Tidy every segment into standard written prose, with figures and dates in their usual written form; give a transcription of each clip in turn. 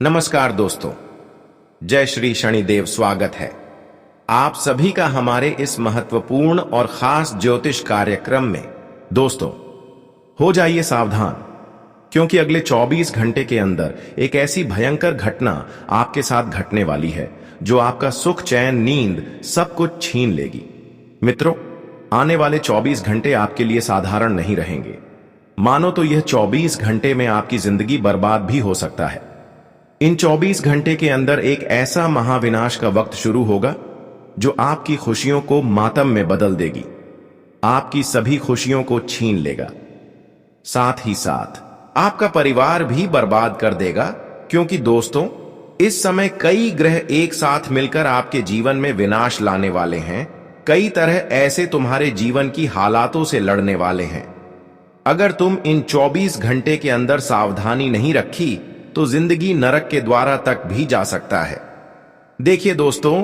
नमस्कार दोस्तों, जय श्री शनिदेव। स्वागत है आप सभी का हमारे इस महत्वपूर्ण और खास ज्योतिष कार्यक्रम में। दोस्तों, हो जाइए सावधान, क्योंकि अगले 24 घंटे के अंदर एक ऐसी भयंकर घटना आपके साथ घटने वाली है जो आपका सुख, चैन, नींद सब कुछ छीन लेगी। मित्रों, आने वाले 24 घंटे आपके लिए साधारण नहीं रहेंगे। मानो तो यह 24 घंटे में आपकी जिंदगी बर्बाद भी हो सकता है। इन 24 घंटे के अंदर एक ऐसा महाविनाश का वक्त शुरू होगा जो आपकी खुशियों को मातम में बदल देगी, आपकी सभी खुशियों को छीन लेगा, साथ ही साथ आपका परिवार भी बर्बाद कर देगा। क्योंकि दोस्तों, इस समय कई ग्रह एक साथ मिलकर आपके जीवन में विनाश लाने वाले हैं। कई तरह ऐसे तुम्हारे जीवन की हालातों से लड़ने वाले हैं। अगर तुम इन 24 घंटे के अंदर सावधानी नहीं रखी तो जिंदगी नरक के द्वारा तक भी जा सकता है। देखिए दोस्तों,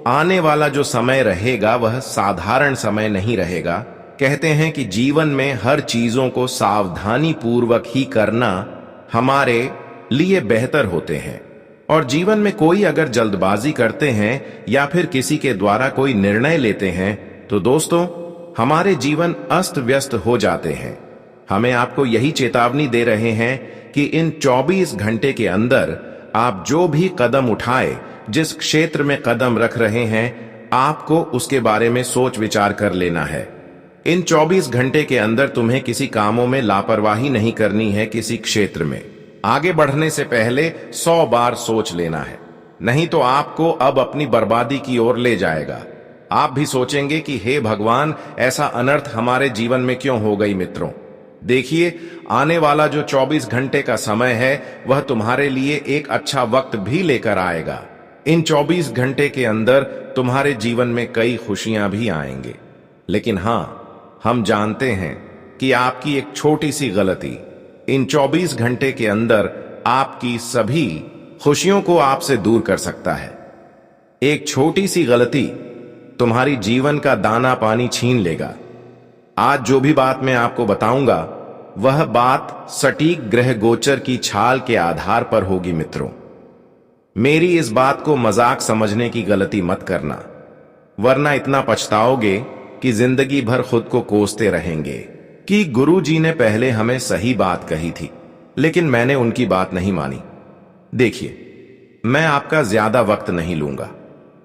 आने वाला जो समय रहेगा वह साधारण समय नहीं रहेगा। कहते हैं कि जीवन में हर चीजों को सावधानी पूर्वक ही करना हमारे लिए बेहतर होते हैं। और जीवन में कोई अगर जल्दबाजी करते हैं या फिर किसी के द्वारा कोई निर्णय लेते हैं तो दोस्तों, हमारे जीवन अस्त व्यस्त हो जाते हैं। हमें आपको यही चेतावनी दे रहे हैं कि इन 24 घंटे के अंदर आप जो भी कदम उठाए, जिस क्षेत्र में कदम रख रहे हैं, आपको उसके बारे में सोच विचार कर लेना है। इन 24 घंटे के अंदर तुम्हें किसी कामों में लापरवाही नहीं करनी है। किसी क्षेत्र में आगे बढ़ने से पहले 100 बार सोच लेना है, नहीं तो आपको अब अपनी बर्बादी की ओर ले जाएगा। आप भी सोचेंगे कि हे भगवान, ऐसा अनर्थ हमारे जीवन में क्यों हो गई। मित्रों, देखिए, आने वाला जो 24 घंटे का समय है वह तुम्हारे लिए एक अच्छा वक्त भी लेकर आएगा। इन 24 घंटे के अंदर तुम्हारे जीवन में कई खुशियां भी आएंगे। लेकिन हां, हम जानते हैं कि आपकी एक छोटी सी गलती इन 24 घंटे के अंदर आपकी सभी खुशियों को आपसे दूर कर सकता है। एक छोटी सी गलती तुम्हारी जीवन का दाना पानी छीन लेगा। आज जो भी बात मैं आपको बताऊंगा वह बात सटीक ग्रह गोचर की छाल के आधार पर होगी। मित्रों, मेरी इस बात को मजाक समझने की गलती मत करना, वरना इतना पछताओगे कि जिंदगी भर खुद को कोसते रहेंगे कि गुरुजी ने पहले हमें सही बात कही थी, लेकिन मैंने उनकी बात नहीं मानी। देखिए, मैं आपका ज्यादा वक्त नहीं लूंगा।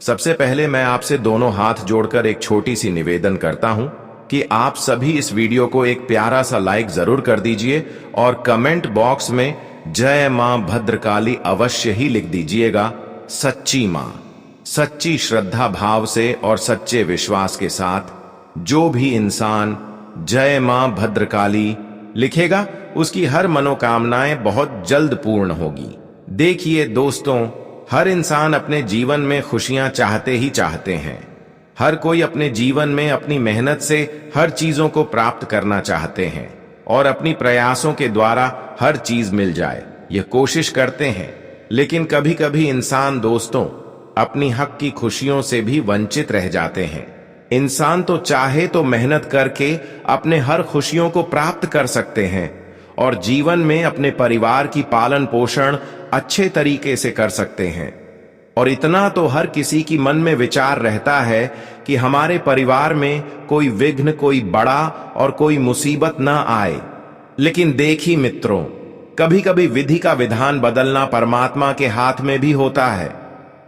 सबसे पहले मैं आपसे दोनों हाथ जोड़कर एक छोटी सी निवेदन करता हूं कि आप सभी इस वीडियो को एक प्यारा सा लाइक जरूर कर दीजिए और कमेंट बॉक्स में जय मां भद्रकाली अवश्य ही लिख दीजिएगा। सच्ची मां, सच्ची श्रद्धा भाव से और सच्चे विश्वास के साथ जो भी इंसान जय मां भद्रकाली लिखेगा उसकी हर मनोकामनाएं बहुत जल्द पूर्ण होगी। देखिए दोस्तों, हर इंसान अपने जीवन में खुशियां चाहते ही चाहते हैं। हर कोई अपने जीवन में अपनी मेहनत से हर चीजों को प्राप्त करना चाहते हैं और अपनी प्रयासों के द्वारा हर चीज मिल जाए, यह कोशिश करते हैं। लेकिन कभी कभी इंसान दोस्तों अपनी हक की खुशियों से भी वंचित रह जाते हैं। इंसान तो चाहे तो मेहनत करके अपने हर खुशियों को प्राप्त कर सकते हैं और जीवन में अपने परिवार की पालन पोषण अच्छे तरीके से कर सकते हैं। और इतना तो हर किसी की मन में विचार रहता है कि हमारे परिवार में कोई विघ्न, कोई बड़ा और कोई मुसीबत ना आए। लेकिन देखिए मित्रों, कभी कभी विधि का विधान बदलना परमात्मा के हाथ में भी होता है।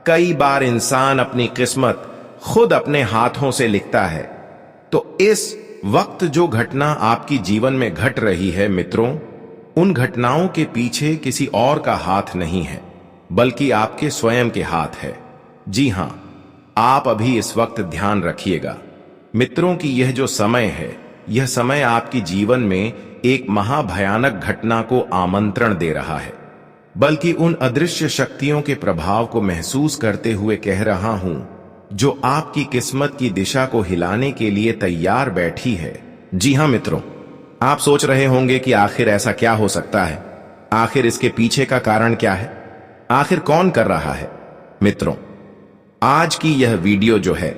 कई बार इंसान अपनी किस्मत खुद अपने हाथों से लिखता है। तो इस वक्त जो घटना आपकी जीवन में घट रही है मित्रों, उन घटनाओं के पीछे किसी और का हाथ नहीं है, बल्कि आपके स्वयं के हाथ है। जी हां, आप अभी इस वक्त ध्यान रखिएगा मित्रों कि यह जो समय है, यह समय आपकी जीवन में एक महाभयानक घटना को आमंत्रण दे रहा है। बल्कि उन अदृश्य शक्तियों के प्रभाव को महसूस करते हुए कह रहा हूं जो आपकी किस्मत की दिशा को हिलाने के लिए तैयार बैठी है। जी हां मित्रों, आप सोच रहे होंगे कि आखिर ऐसा क्या हो सकता है, आखिर इसके पीछे का कारण क्या है, आखिर कौन कर रहा है। मित्रों, आज की यह वीडियो जो है,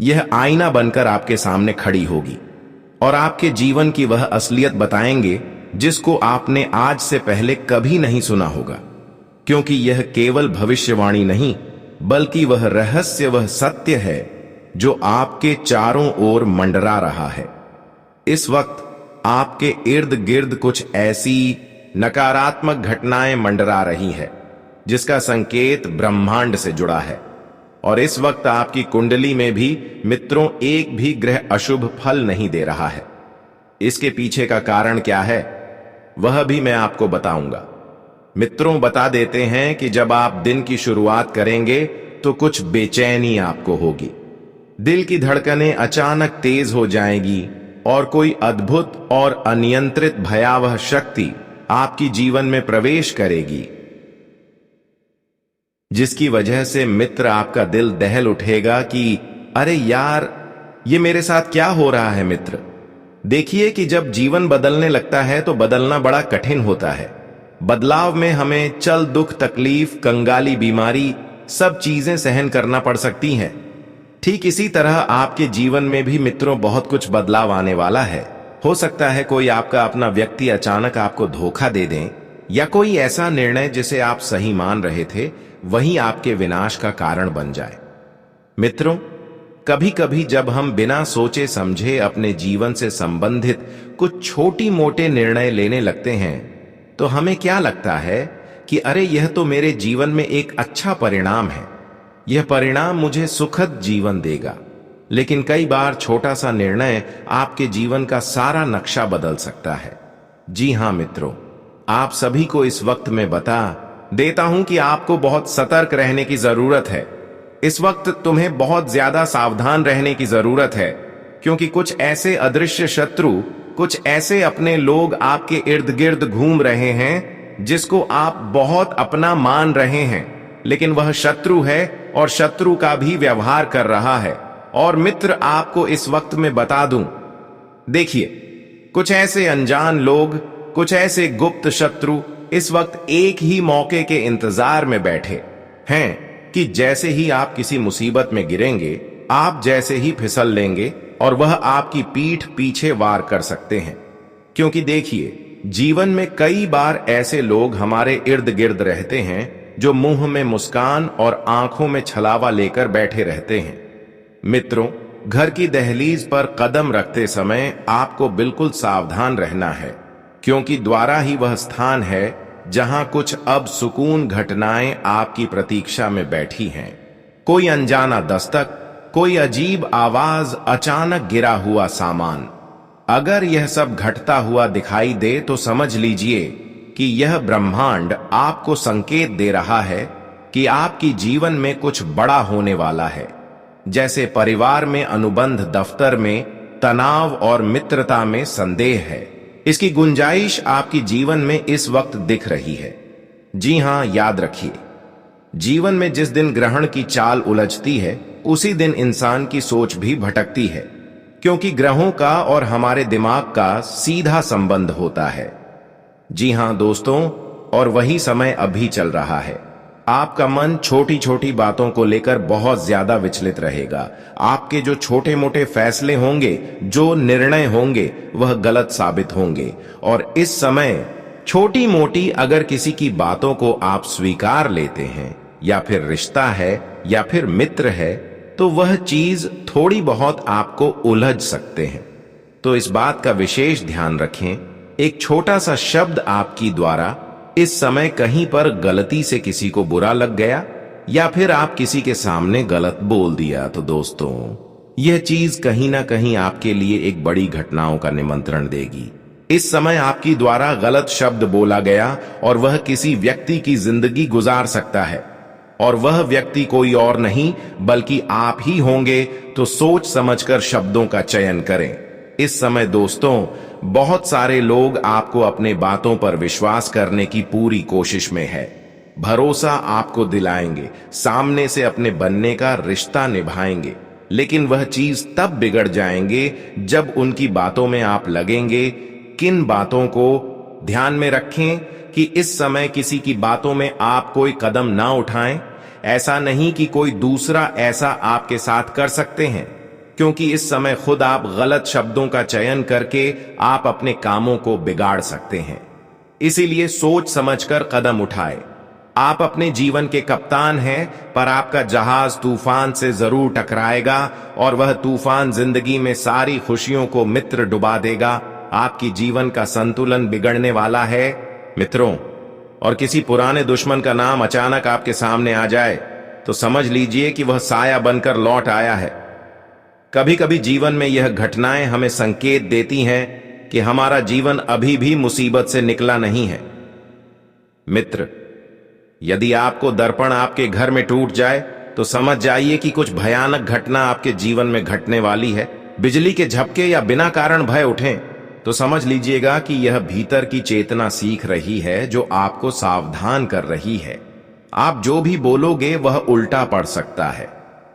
यह आईना बनकर आपके सामने खड़ी होगी और आपके जीवन की वह असलियत बताएंगे जिसको आपने आज से पहले कभी नहीं सुना होगा। क्योंकि यह केवल भविष्यवाणी नहीं बल्कि वह रहस्य, वह सत्य है जो आपके चारों ओर मंडरा रहा है। इस वक्त आपके इर्द गिर्द कुछ ऐसी नकारात्मक घटनाएं मंडरा रही है जिसका संकेत ब्रह्मांड से जुड़ा है। और इस वक्त आपकी कुंडली में भी मित्रों एक भी ग्रह अशुभ फल नहीं दे रहा है। इसके पीछे का कारण क्या है वह भी मैं आपको बताऊंगा। मित्रों, बता देते हैं कि जब आप दिन की शुरुआत करेंगे तो कुछ बेचैनी आपको होगी, दिल की धड़कनें अचानक तेज हो जाएगी और कोई अद्भुत और अनियंत्रित भयावह शक्ति आपकी जीवन में प्रवेश करेगी, जिसकी वजह से मित्र आपका दिल दहल उठेगा कि अरे यार, ये मेरे साथ क्या हो रहा है। मित्र, देखिए कि जब जीवन बदलने लगता है तो बदलना बड़ा कठिन होता है। बदलाव में हमें चल, दुख, तकलीफ, कंगाली, बीमारी, सब चीजें सहन करना पड़ सकती हैं। ठीक इसी तरह आपके जीवन में भी मित्रों बहुत कुछ बदलाव आने वाला है। हो सकता है कोई आपका अपना व्यक्ति अचानक आपको धोखा दे दें, या कोई ऐसा निर्णय जिसे आप सही मान रहे थे वही आपके विनाश का कारण बन जाए। मित्रों, कभी कभी जब हम बिना सोचे समझे अपने जीवन से संबंधित कुछ छोटी मोटे निर्णय लेने लगते हैं तो हमें क्या लगता है कि अरे यह तो मेरे जीवन में एक अच्छा परिणाम है, यह परिणाम मुझे सुखद जीवन देगा। लेकिन कई बार छोटा सा निर्णय आपके जीवन का सारा नक्शा बदल सकता है। जी हां मित्रों, आप सभी को इस वक्त में बता देता हूं कि आपको बहुत सतर्क रहने की जरूरत है। इस वक्त तुम्हें बहुत ज्यादा सावधान रहने की जरूरत है, क्योंकि कुछ ऐसे अदृश्य शत्रु, कुछ ऐसे अपने लोग आपके इर्द गिर्द घूम रहे हैं जिसको आप बहुत अपना मान रहे हैं, लेकिन वह शत्रु है और शत्रु का भी व्यवहार कर रहा है। और मित्र, आपको इस वक्त में बता दूं, देखिए, कुछ ऐसे अनजान लोग, कुछ ऐसे गुप्त शत्रु इस वक्त एक ही मौके के इंतजार में बैठे हैं कि जैसे ही आप किसी मुसीबत में गिरेंगे, आप जैसे ही फिसल लेंगे और वह आपकी पीठ पीछे वार कर सकते हैं। क्योंकि देखिए, जीवन में कई बार ऐसे लोग हमारे इर्द गिर्द रहते हैं जो मुंह में मुस्कान और आंखों में छलावा लेकर बैठे रहते हैं। मित्रों, घर की दहलीज पर कदम रखते समय आपको बिल्कुल सावधान रहना है, क्योंकि द्वारा ही वह स्थान है जहां कुछ अब सुकून घटनाएं आपकी प्रतीक्षा में बैठी हैं। कोई अनजाना दस्तक, कोई अजीब आवाज, अचानक गिरा हुआ सामान, अगर यह सब घटता हुआ दिखाई दे तो समझ लीजिए कि यह ब्रह्मांड आपको संकेत दे रहा है कि आपकी जीवन में कुछ बड़ा होने वाला है। जैसे परिवार में अनुबंध, दफ्तर में तनाव और मित्रता में संदेह है, इसकी गुंजाइश आपकी जीवन में इस वक्त दिख रही है। जी हां, याद रखिए, जीवन में जिस दिन ग्रहण की चाल उलझती है उसी दिन इंसान की सोच भी भटकती है, क्योंकि ग्रहों का और हमारे दिमाग का सीधा संबंध होता है। जी हां दोस्तों, और वही समय अभी चल रहा है। आपका मन छोटी छोटी बातों को लेकर बहुत ज्यादा विचलित रहेगा। आपके जो छोटे मोटे फैसले होंगे, जो निर्णय होंगे, वह गलत साबित होंगे। और इस समय छोटी मोटी अगर किसी की बातों को आप स्वीकार लेते हैं, या फिर रिश्ता है या फिर मित्र है, तो वह चीज थोड़ी बहुत आपको उलझ सकते हैं। तो इस बात का विशेष ध्यान रखें, एक छोटा सा शब्द आपकी द्वारा इस समय कहीं पर गलती से किसी को बुरा लग गया, या फिर आप किसी के सामने गलत बोल दिया, तो दोस्तों यह चीज कहीं ना कहीं आपके लिए एक बड़ी घटनाओं का निमंत्रण देगी। इस समय आपकी द्वारा गलत शब्द बोला गया और वह किसी व्यक्ति की जिंदगी गुजार सकता है, और वह व्यक्ति कोई और नहीं बल्कि आप ही होंगे। तो सोच समझकर शब्दों का चयन करें। इस समय दोस्तों बहुत सारे लोग आपको अपने बातों पर विश्वास करने की पूरी कोशिश में है, भरोसा आपको दिलाएंगे, सामने से अपने बनने का रिश्ता निभाएंगे, लेकिन वह चीज तब बिगड़ जाएंगे जब उनकी बातों में आप लगेंगे। किन बातों को ध्यान में रखें कि इस समय किसी की बातों में आप कोई कदम ना उठाएं। ऐसा नहीं कि कोई दूसरा ऐसा आपके साथ कर सकते हैं, क्योंकि इस समय खुद आप गलत शब्दों का चयन करके आप अपने कामों को बिगाड़ सकते हैं। इसीलिए सोच समझकर कदम उठाएं। आप अपने जीवन के कप्तान हैं, पर आपका जहाज तूफान से जरूर टकराएगा और वह तूफान जिंदगी में सारी खुशियों को मित्र डुबा देगा। आपकी जीवन का संतुलन बिगड़ने वाला है मित्रों। और किसी पुराने दुश्मन का नाम अचानक आपके सामने आ जाए तो समझ लीजिए कि वह साया बनकर लौट आया है। कभी कभी जीवन में यह घटनाएं हमें संकेत देती हैं कि हमारा जीवन अभी भी मुसीबत से निकला नहीं है। मित्र, यदि आपको दर्पण आपके घर में टूट जाए तो समझ जाइए कि कुछ भयानक घटना आपके जीवन में घटने वाली है। बिजली के झपके या बिना कारण भय उठें तो समझ लीजिएगा कि यह भीतर की चेतना सीख रही है जो आपको सावधान कर रही है। आप जो भी बोलोगे वह उल्टा पड़ सकता है।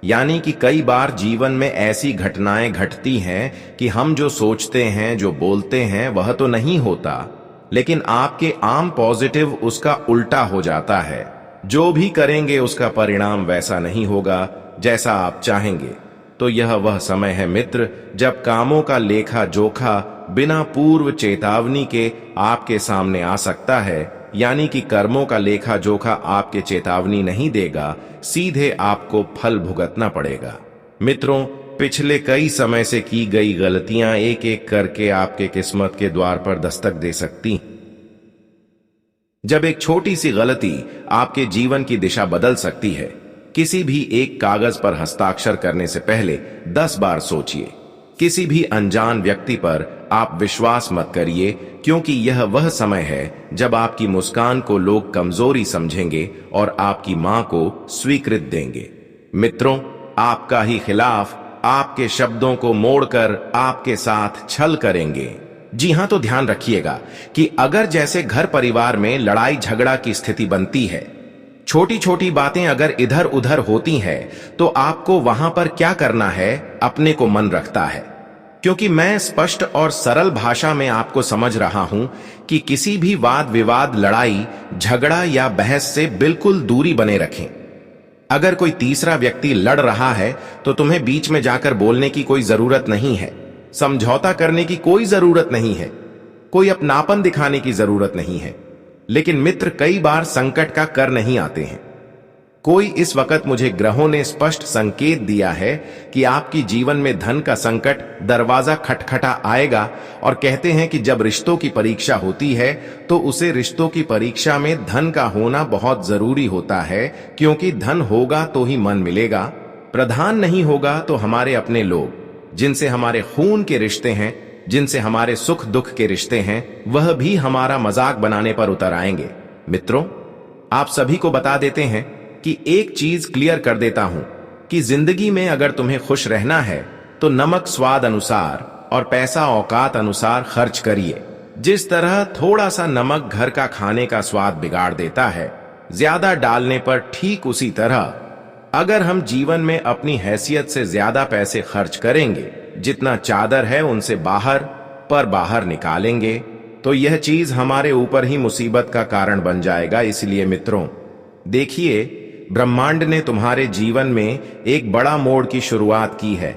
यानी कि कई बार जीवन में ऐसी घटनाएं घटती हैं कि हम जो सोचते हैं, जो बोलते हैं वह तो नहीं होता, लेकिन आपके आम पॉजिटिव उसका उल्टा हो जाता है। जो भी करेंगे उसका परिणाम वैसा नहीं होगा जैसा आप चाहेंगे। तो यह वह समय है मित्र जब कामों का लेखा जोखा बिना पूर्व चेतावनी के आपके सामने आ सकता है। यानी कि कर्मों का लेखा जोखा आपके चेतावनी नहीं देगा, सीधे आपको फल भुगतना पड़ेगा। मित्रों, पिछले कई समय से की गई गलतियां एक एक करके आपके किस्मत के द्वार पर दस्तक दे सकती। जब एक छोटी सी गलती आपके जीवन की दिशा बदल सकती है। किसी भी एक कागज पर हस्ताक्षर करने से पहले 10 बार सोचिए। किसी भी अनजान व्यक्ति पर आप विश्वास मत करिए, क्योंकि यह वह समय है जब आपकी मुस्कान को लोग कमजोरी समझेंगे और आपकी मां को स्वीकृत देंगे। मित्रों, आपका ही खिलाफ आपके शब्दों को मोड़कर आपके साथ छल करेंगे। जी हां, तो ध्यान रखिएगा कि अगर जैसे घर परिवार में लड़ाई झगड़ा की स्थिति बनती है, छोटी छोटी बातें अगर इधर उधर होती हैं, तो आपको वहां पर क्या करना है अपने को मन रखता है। क्योंकि मैं स्पष्ट और सरल भाषा में आपको समझ रहा हूं कि किसी भी वाद विवाद, लड़ाई झगड़ा या बहस से बिल्कुल दूरी बने रखें। अगर कोई तीसरा व्यक्ति लड़ रहा है तो तुम्हें बीच में जाकर बोलने की कोई जरूरत नहीं है, समझौता करने की कोई जरूरत नहीं है, कोई अपनापन दिखाने की जरूरत नहीं है। लेकिन मित्र, कई बार संकट का कर नहीं आते हैं। कोई इस वक्त मुझे ग्रहों ने स्पष्ट संकेत दिया है कि आपकी जीवन में धन का संकट दरवाजा खटखटा आएगा। और कहते हैं कि जब रिश्तों की परीक्षा होती है तो उसे रिश्तों की परीक्षा में धन का होना बहुत जरूरी होता है, क्योंकि धन होगा तो ही मन मिलेगा। प्रधान नहीं होगा तो हमारे अपने लोग, जिनसे हमारे खून के रिश्ते हैं, जिनसे हमारे सुख दुख के रिश्ते हैं, वह भी हमारा मजाक बनाने पर उतर आएंगे। मित्रों, आप सभी को बता देते हैं कि एक चीज क्लियर कर देता हूं कि जिंदगी में अगर तुम्हें खुश रहना है तो नमक स्वाद अनुसार और पैसा औकात अनुसार खर्च करिए। जिस तरह थोड़ा सा नमक घर का खाने का स्वाद बिगाड़ देता है, ज्यादा डालने पर ठीक उसी तरह अगर हम जीवन में अपनी हैसियत से ज्यादा पैसे खर्च करेंगे, जितना चादर है उनसे बाहर निकालेंगे, तो यह चीज हमारे ऊपर ही मुसीबत का कारण बन जाएगा। इसलिए मित्रों, देखिए, ब्रह्मांड ने तुम्हारे जीवन में एक बड़ा मोड़ की शुरुआत की है।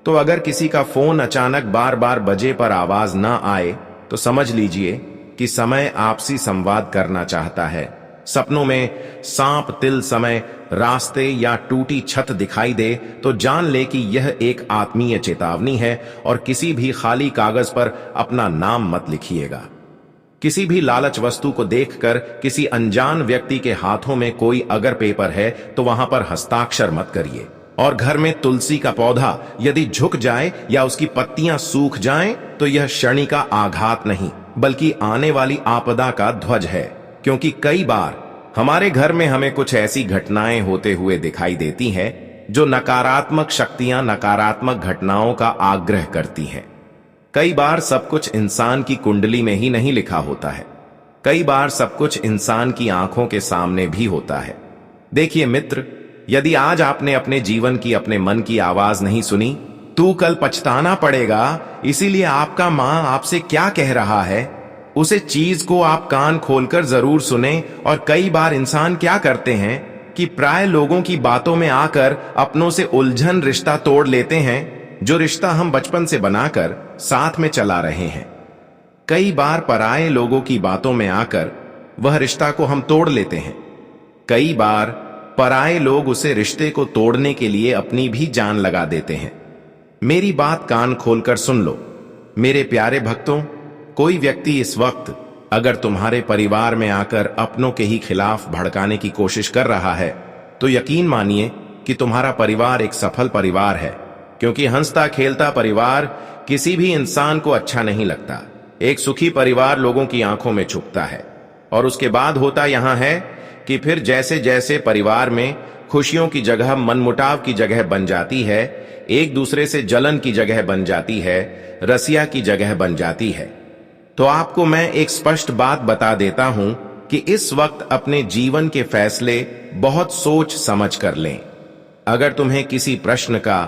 तो अगर किसी का फोन अचानक बार बार बजे पर आवाज ना आए तो समझ लीजिए कि समय आपसी संवाद करना चाहता है। सपनों में सांप तिल समय रास्ते या टूटी छत दिखाई दे तो जान ले कि यह एक आत्मीय चेतावनी है। और किसी भी खाली कागज पर अपना नाम मत लिखिएगा। किसी भी लालच वस्तु को देखकर किसी अनजान व्यक्ति के हाथों में कोई अगर पेपर है तो वहां पर हस्ताक्षर मत करिए। और घर में तुलसी का पौधा यदि झुक जाए या उसकी पत्तियां सूख जाएं तो यह क्षणिक का आघात नहीं, बल्कि आने वाली आपदा का ध्वज है। क्योंकि कई बार हमारे घर में हमें कुछ ऐसी घटनाएं होते हुए दिखाई देती हैं जो नकारात्मक शक्तियां नकारात्मक घटनाओं का आग्रह करती हैं। कई बार सब कुछ इंसान की कुंडली में ही नहीं लिखा होता है, कई बार सब कुछ इंसान की आंखों के सामने भी होता है। देखिए मित्र, यदि आज आपने अपने जीवन की, अपने मन की आवाज नहीं सुनी तो कल पछताना पड़ेगा। इसीलिए आपका मां आपसे क्या कह रहा है, उसे चीज को आप कान खोलकर जरूर सुने। और कई बार इंसान क्या करते हैं कि प्राय लोगों की बातों में आकर अपनों से उलझन रिश्ता तोड़ लेते हैं, जो रिश्ता हम बचपन से बनाकर साथ में चला रहे हैं। कई बार पराये लोगों की बातों में आकर वह रिश्ता को हम तोड़ लेते हैं। कई बार पराये लोग उसे रिश्ते को तोड़ने के लिए अपनी भी जान लगा देते हैं। मेरी बात कान खोलकर सुन लो मेरे प्यारे भक्तों। कोई व्यक्ति इस वक्त अगर तुम्हारे परिवार में आकर अपनों के ही खिलाफ भड़काने की कोशिश कर रहा है तो यकीन मानिए कि तुम्हारा परिवार एक सफल परिवार है, क्योंकि हंसता खेलता परिवार किसी भी इंसान को अच्छा नहीं लगता। एक सुखी परिवार लोगों की आंखों में छुपता है। और उसके बाद होता यहां है कि फिर जैसे जैसे परिवार में खुशियों की जगह मनमुटाव की जगह बन जाती है, एक दूसरे से जलन की जगह बन जाती है, रसिया की जगह बन जाती है, तो आपको मैं एक स्पष्ट बात बता देता हूं कि इस वक्त अपने जीवन के फैसले बहुत सोच समझ कर लें। अगर तुम्हें किसी प्रश्न का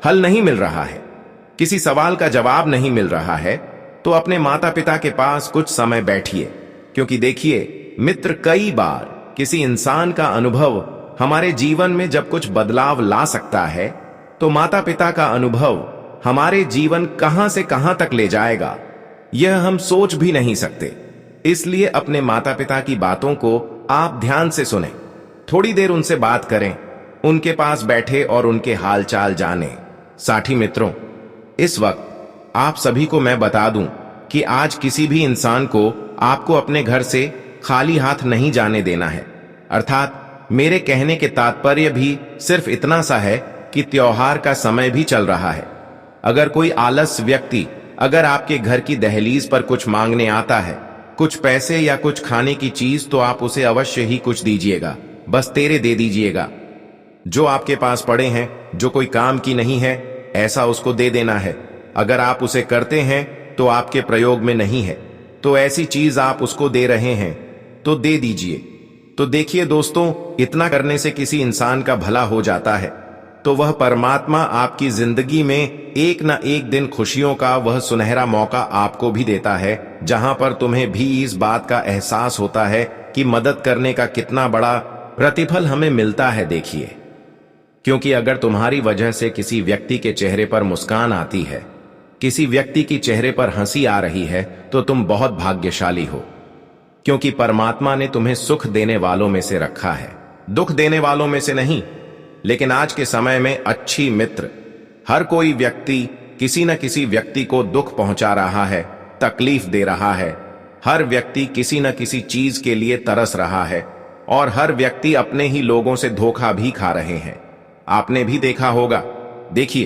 हल नहीं मिल रहा है, किसी सवाल का जवाब नहीं मिल रहा है, तो अपने माता पिता के पास कुछ समय बैठिए, क्योंकि देखिए मित्र, कई बार किसी इंसान का अनुभव हमारे जीवन में जब कुछ बदलाव ला सकता है, तो माता पिता का अनुभव हमारे जीवन कहां से कहां तक ले जाएगा यह हम सोच भी नहीं सकते। इसलिए अपने माता पिता की बातों को आप ध्यान से सुनें, थोड़ी देर उनसे बात करें, उनके पास बैठे और उनके हालचाल जानें। साथी मित्रों, इस वक्त आप सभी को मैं बता दूं कि आज किसी भी इंसान को आपको अपने घर से खाली हाथ नहीं जाने देना है। अर्थात मेरे कहने के तात्पर्य भी सिर्फ इतना सा है कि त्योहार का समय भी चल रहा है। अगर कोई आलस्य व्यक्ति अगर आपके घर की दहलीज पर कुछ मांगने आता है, कुछ पैसे या कुछ खाने की चीज, तो आप उसे अवश्य ही कुछ दीजिएगा, बस तेरे दे दीजिएगा। जो आपके पास पड़े हैं, जो कोई काम की नहीं है, ऐसा उसको दे देना है। अगर आप उसे करते हैं तो आपके प्रयोग में नहीं है, तो ऐसी चीज आप उसको दे रहे हैं तो दे दीजिए। तो देखिए दोस्तों, इतना करने से किसी इंसान का भला हो जाता है, तो वह परमात्मा आपकी जिंदगी में एक न एक दिन खुशियों का वह सुनहरा मौका आपको भी देता है, जहां पर तुम्हें भी इस बात का एहसास होता है कि मदद करने का कितना बड़ा प्रतिफल हमें मिलता है। देखिए, क्योंकि अगर तुम्हारी वजह से किसी व्यक्ति के चेहरे पर मुस्कान आती है, किसी व्यक्ति की चेहरे पर हंसी आ रही है, तो तुम बहुत भाग्यशाली हो, क्योंकि परमात्मा ने तुम्हें सुख देने वालों में से रखा है, दुख देने वालों में से नहीं। लेकिन आज के समय में अच्छी मित्र, हर कोई व्यक्ति किसी न किसी व्यक्ति को दुख पहुंचा रहा है, तकलीफ दे रहा है। हर व्यक्ति किसी न किसी चीज के लिए तरस रहा है, और हर व्यक्ति अपने ही लोगों से धोखा भी खा रहे हैं। आपने भी देखा होगा। देखिए,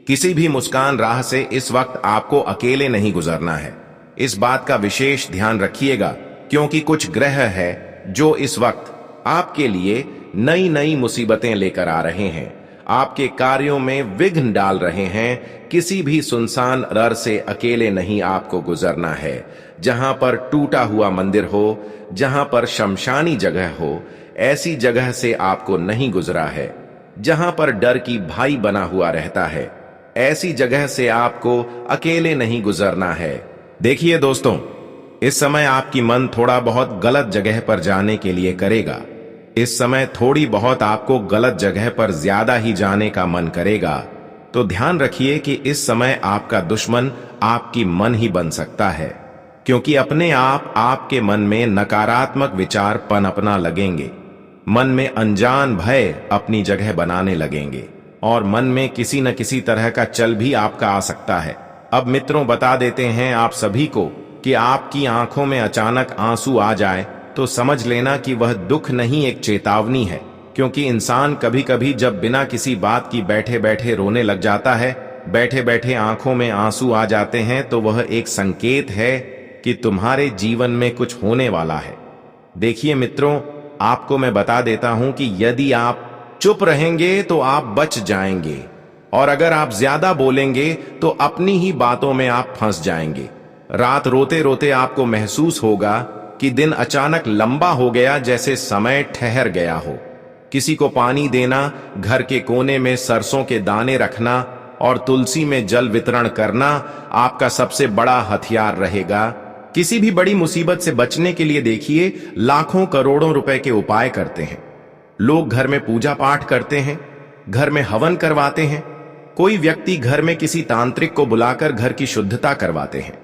किसी भी मुस्कान राह से इस वक्त आपको अकेले नहीं गुजरना है। इस बात का विशेष ध्यान रखिएगा, क्योंकि कुछ ग्रह है जो इस वक्त आपके लिए नई नई मुसीबतें लेकर आ रहे हैं, आपके कार्यों में विघ्न डाल रहे हैं। किसी भी सुनसान रर से अकेले नहीं आपको गुजरना है। जहां पर टूटा हुआ मंदिर हो, जहां पर शमशानी जगह हो, ऐसी जगह से आपको नहीं गुजरा है। जहां पर डर की भाई बना हुआ रहता है, ऐसी जगह से आपको अकेले नहीं गुजरना है। देखिए दोस्तों, इस समय आपकी मन थोड़ा बहुत गलत जगह पर जाने के लिए करेगा। इस समय थोड़ी बहुत आपको गलत जगह पर ज्यादा ही जाने का मन करेगा। तो ध्यान रखिए कि इस समय आपका दुश्मन आपकी मन ही बन सकता है, क्योंकि अपने आप आपके मन में नकारात्मक विचार पनपना लगेंगे, मन में अनजान भय अपनी जगह बनाने लगेंगे, और मन में किसी न किसी तरह का चल भी आपका आ सकता है। अब मित्रों, बता देते हैं आप सभी को कि आपकी आंखों में अचानक आंसू आ जाए तो समझ लेना कि वह दुख नहीं, एक चेतावनी है। क्योंकि इंसान कभी कभी जब बिना किसी बात की बैठे बैठे रोने लग जाता है, बैठे बैठे आंखों में आंसू आ जाते हैं, तो वह एक संकेत है कि तुम्हारे जीवन में कुछ होने वाला है। देखिए मित्रों, आपको मैं बता देता हूं कि यदि आप चुप रहेंगे तो आप बच जाएंगे, और अगर आप ज्यादा बोलेंगे तो अपनी ही बातों में आप फंस जाएंगे। रात रोते रोते आपको महसूस होगा कि दिन अचानक लंबा हो गया, जैसे समय ठहर गया हो। किसी को पानी देना, घर के कोने में सरसों के दाने रखना और तुलसी में जल वितरण करना आपका सबसे बड़ा हथियार रहेगा। किसी भी बड़ी मुसीबत से बचने के लिए देखिए, लाखों करोड़ों रुपए के उपाय करते हैं लोग। घर में पूजा पाठ करते हैं, घर में हवन करवाते हैं, कोई व्यक्ति घर में किसी तांत्रिक को बुलाकर घर की शुद्धता करवाते हैं।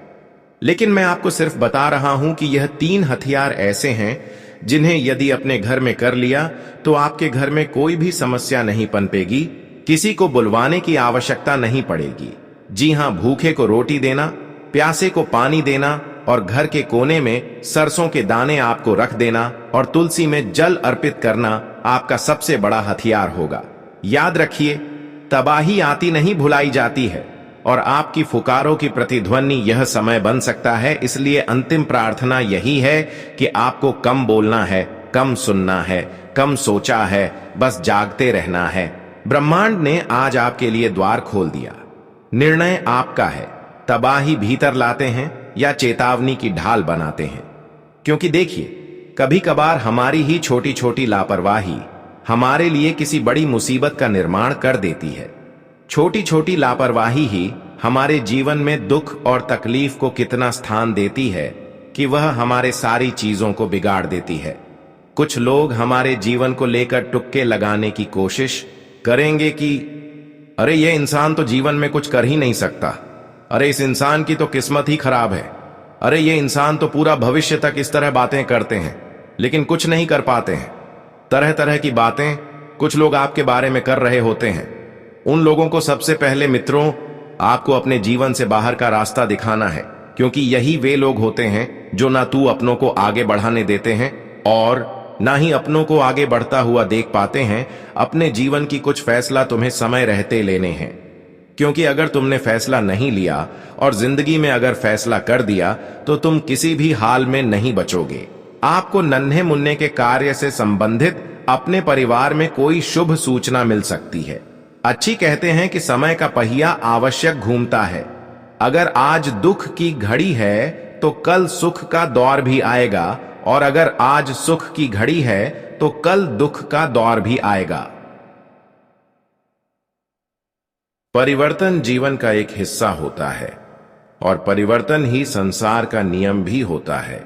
लेकिन मैं आपको सिर्फ बता रहा हूं कि यह 3 हथियार ऐसे हैं जिन्हें यदि अपने घर में कर लिया तो आपके घर में कोई भी समस्या नहीं पनपेगी, किसी को बुलवाने की आवश्यकता नहीं पड़ेगी। जी हां, भूखे को रोटी देना, प्यासे को पानी देना और घर के कोने में सरसों के दाने आपको रख देना और तुलसी में जल अर्पित करना आपका सबसे बड़ा हथियार होगा। याद रखिए, तबाही आती नहीं भुलाई जाती है और आपकी फुकारों की प्रतिध्वनि यह समय बन सकता है। इसलिए अंतिम प्रार्थना यही है कि आपको कम बोलना है, कम सुनना है, कम सोचा है, बस जागते रहना है। ब्रह्मांड ने आज आपके लिए द्वार खोल दिया। निर्णय आपका है, तबाही भीतर लाते हैं या चेतावनी की ढाल बनाते हैं। क्योंकि देखिए, कभी कभार हमारी ही छोटी छोटी लापरवाही हमारे लिए किसी बड़ी मुसीबत का निर्माण कर देती है। छोटी छोटी लापरवाही ही हमारे जीवन में दुख और तकलीफ को कितना स्थान देती है कि वह हमारे सारी चीजों को बिगाड़ देती है। कुछ लोग हमारे जीवन को लेकर टुक्के लगाने की कोशिश करेंगे कि अरे ये इंसान तो जीवन में कुछ कर ही नहीं सकता, अरे इस इंसान की तो किस्मत ही खराब है, अरे ये इंसान तो पूरा भविष्य तक इस तरह बातें करते हैं लेकिन कुछ नहीं कर पाते हैं। तरह तरह की बातें कुछ लोग आपके बारे में कर रहे होते हैं। उन लोगों को सबसे पहले मित्रों, आपको अपने जीवन से बाहर का रास्ता दिखाना है, क्योंकि यही वे लोग होते हैं जो ना तू अपनों को आगे बढ़ाने देते हैं और ना ही अपनों को आगे बढ़ता हुआ देख पाते हैं। अपने जीवन की कुछ फैसला तुम्हें समय रहते लेने हैं, क्योंकि अगर तुमने फैसला नहीं लिया और जिंदगी में अगर फैसला कर दिया तो तुम किसी भी हाल में नहीं बचोगे। आपको नन्हे मुन्ने के कार्य से संबंधित अपने परिवार में कोई शुभ सूचना मिल सकती है। अच्छी कहते हैं कि समय का पहिया आवश्यक घूमता है। अगर आज दुख की घड़ी है तो कल सुख का दौर भी आएगा, और अगर आज सुख की घड़ी है तो कल दुख का दौर भी आएगा। परिवर्तन जीवन का एक हिस्सा होता है और परिवर्तन ही संसार का नियम भी होता है।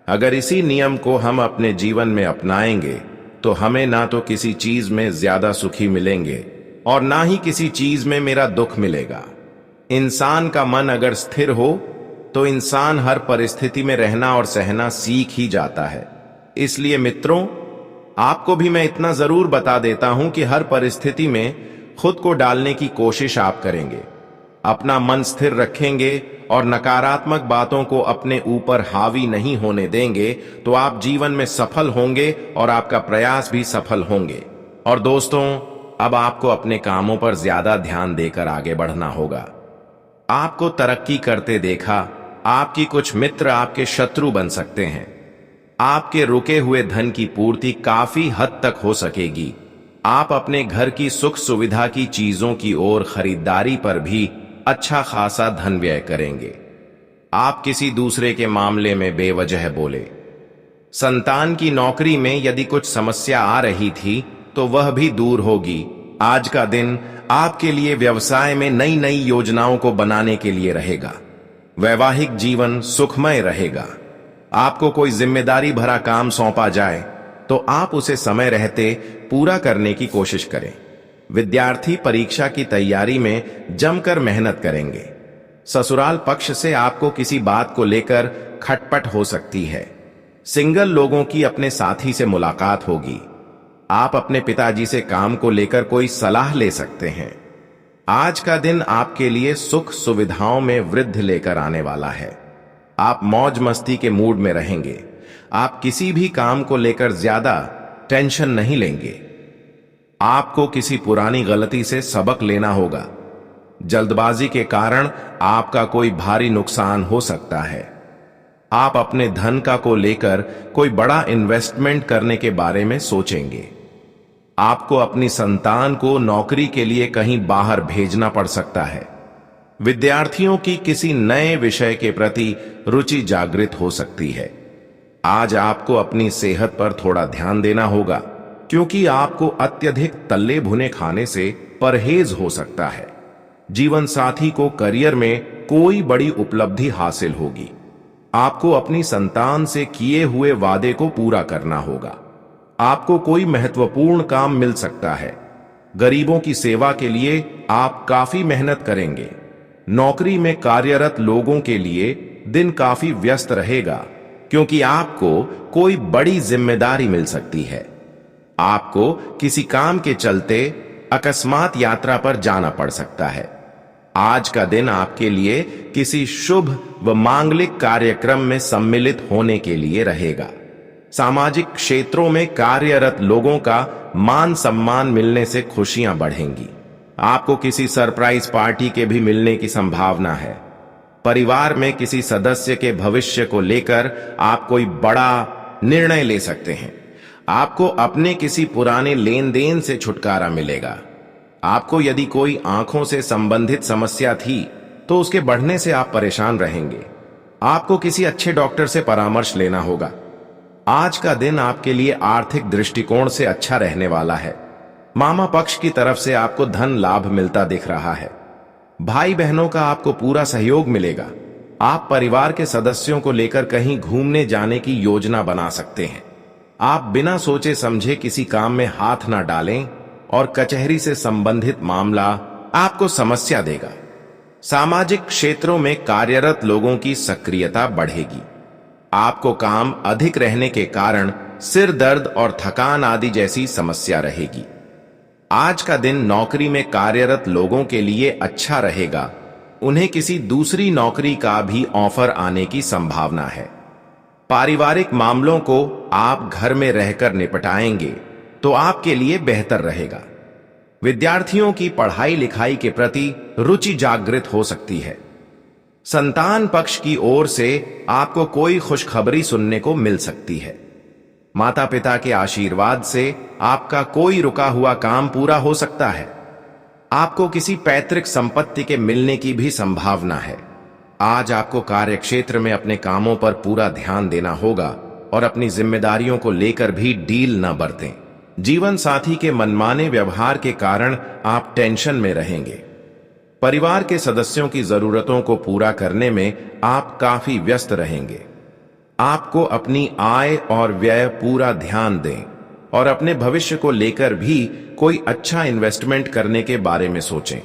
अगर इसी नियम को हम अपने जीवन में अपनाएंगे तो हमें ना तो किसी चीज में ज्यादा सुखी मिलेंगे और ना ही किसी चीज में मेरा दुख मिलेगा। इंसान का मन अगर स्थिर हो तो इंसान हर परिस्थिति में रहना और सहना सीख ही जाता है। इसलिए मित्रों, आपको भी मैं इतना जरूर बता देता हूं कि हर परिस्थिति में खुद को डालने की कोशिश आप करेंगे, अपना मन स्थिर रखेंगे और नकारात्मक बातों को अपने ऊपर हावी नहीं होने देंगे तो आप जीवन में सफल होंगे और आपका प्रयास भी सफल होंगे। और दोस्तों, अब आपको अपने कामों पर ज्यादा ध्यान देकर आगे बढ़ना होगा। आपको तरक्की करते देखा, आपकी कुछ मित्र आपके शत्रु बन सकते हैं। आपके रुके हुए धन की पूर्ति काफी हद तक हो सकेगी। आप अपने घर की सुख सुविधा की चीजों की ओर खरीदारी पर भी अच्छा खासा धन व्यय करेंगे। आप किसी दूसरे के मामले में बेवजह बोले। संतान की नौकरी में यदि कुछ समस्या आ रही थी तो वह भी दूर होगी। आज का दिन आपके लिए व्यवसाय में नई नई योजनाओं को बनाने के लिए रहेगा। वैवाहिक जीवन सुखमय रहेगा। आपको कोई जिम्मेदारी भरा काम सौंपा जाए तो आप उसे समय रहते पूरा करने की कोशिश करें। विद्यार्थी परीक्षा की तैयारी में जमकर मेहनत करेंगे। ससुराल पक्ष से आपको किसी बात को लेकर खटपट हो सकती है। सिंगल लोगों की अपने साथी से मुलाकात होगी। आप अपने पिताजी से काम को लेकर कोई सलाह ले सकते हैं। आज का दिन आपके लिए सुख सुविधाओं में वृद्धि लेकर आने वाला है। आप मौज मस्ती के मूड में रहेंगे। आप किसी भी काम को लेकर ज्यादा टेंशन नहीं लेंगे। आपको किसी पुरानी गलती से सबक लेना होगा। जल्दबाजी के कारण आपका कोई भारी नुकसान हो सकता है। आप अपने धन का को लेकर कोई बड़ा इन्वेस्टमेंट करने के बारे में सोचेंगे। आपको अपनी संतान को नौकरी के लिए कहीं बाहर भेजना पड़ सकता है। विद्यार्थियों की किसी नए विषय के प्रति रुचि जागृत हो सकती है। आज आपको अपनी सेहत पर थोड़ा ध्यान देना होगा, क्योंकि आपको अत्यधिक तले भुने खाने से परहेज हो सकता है। जीवन साथी को करियर में कोई बड़ी उपलब्धि हासिल होगी। आपको अपनी संतान से किए हुए वादे को पूरा करना होगा। आपको कोई महत्वपूर्ण काम मिल सकता है। गरीबों की सेवा के लिए आप काफी मेहनत करेंगे। नौकरी में कार्यरत लोगों के लिए दिन काफी व्यस्त रहेगा। क्योंकि आपको कोई बड़ी जिम्मेदारी मिल सकती है। आपको किसी काम के चलते अकस्मात यात्रा पर जाना पड़ सकता है। आज का दिन आपके लिए किसी शुभ व मांगलिक कार्यक्रम में सम्मिलित होने के लिए रहेगा। सामाजिक क्षेत्रों में कार्यरत लोगों का मान सम्मान मिलने से खुशियां बढ़ेंगी। आपको किसी सरप्राइज पार्टी के भी मिलने की संभावना है। परिवार में किसी सदस्य के भविष्य को लेकर आप कोई बड़ा निर्णय ले सकते हैं। आपको अपने किसी पुराने लेन देन से छुटकारा मिलेगा। आपको यदि कोई आंखों से संबंधित समस्या थी तो उसके बढ़ने से आप परेशान रहेंगे। आपको किसी अच्छे डॉक्टर से परामर्श लेना होगा। आज का दिन आपके लिए आर्थिक दृष्टिकोण से अच्छा रहने वाला है। मामा पक्ष की तरफ से आपको धन लाभ मिलता दिख रहा है। भाई बहनों का आपको पूरा सहयोग मिलेगा। आप परिवार के सदस्यों को लेकर कहीं घूमने जाने की योजना बना सकते हैं। आप बिना सोचे समझे किसी काम में हाथ ना डालें और कचहरी से संबंधित मामला आपको समस्या देगा। सामाजिक क्षेत्रों में कार्यरत लोगों की सक्रियता बढ़ेगी। आपको काम अधिक रहने के कारण सिर दर्द और थकान आदि जैसी समस्या रहेगी। आज का दिन नौकरी में कार्यरत लोगों के लिए अच्छा रहेगा। उन्हें किसी दूसरी नौकरी का भी ऑफर आने की संभावना है। पारिवारिक मामलों को आप घर में रहकर निपटाएंगे तो आपके लिए बेहतर रहेगा। विद्यार्थियों की पढ़ाई लिखाई के प्रति रुचि जागृत हो सकती है। संतान पक्ष की ओर से आपको कोई खुशखबरी सुनने को मिल सकती है। माता पिता के आशीर्वाद से आपका कोई रुका हुआ काम पूरा हो सकता है। आपको किसी पैतृक संपत्ति के मिलने की भी संभावना है। आज आपको कार्यक्षेत्र में अपने कामों पर पूरा ध्यान देना होगा और अपनी जिम्मेदारियों को लेकर भी ढील न बरतें। जीवन साथी के मनमाने व्यवहार के कारण आप टेंशन में रहेंगे। परिवार के सदस्यों की जरूरतों को पूरा करने में आप काफी व्यस्त रहेंगे। आपको अपनी आय और व्यय पूरा ध्यान दें और अपने भविष्य को लेकर भी कोई अच्छा इन्वेस्टमेंट करने के बारे में सोचें।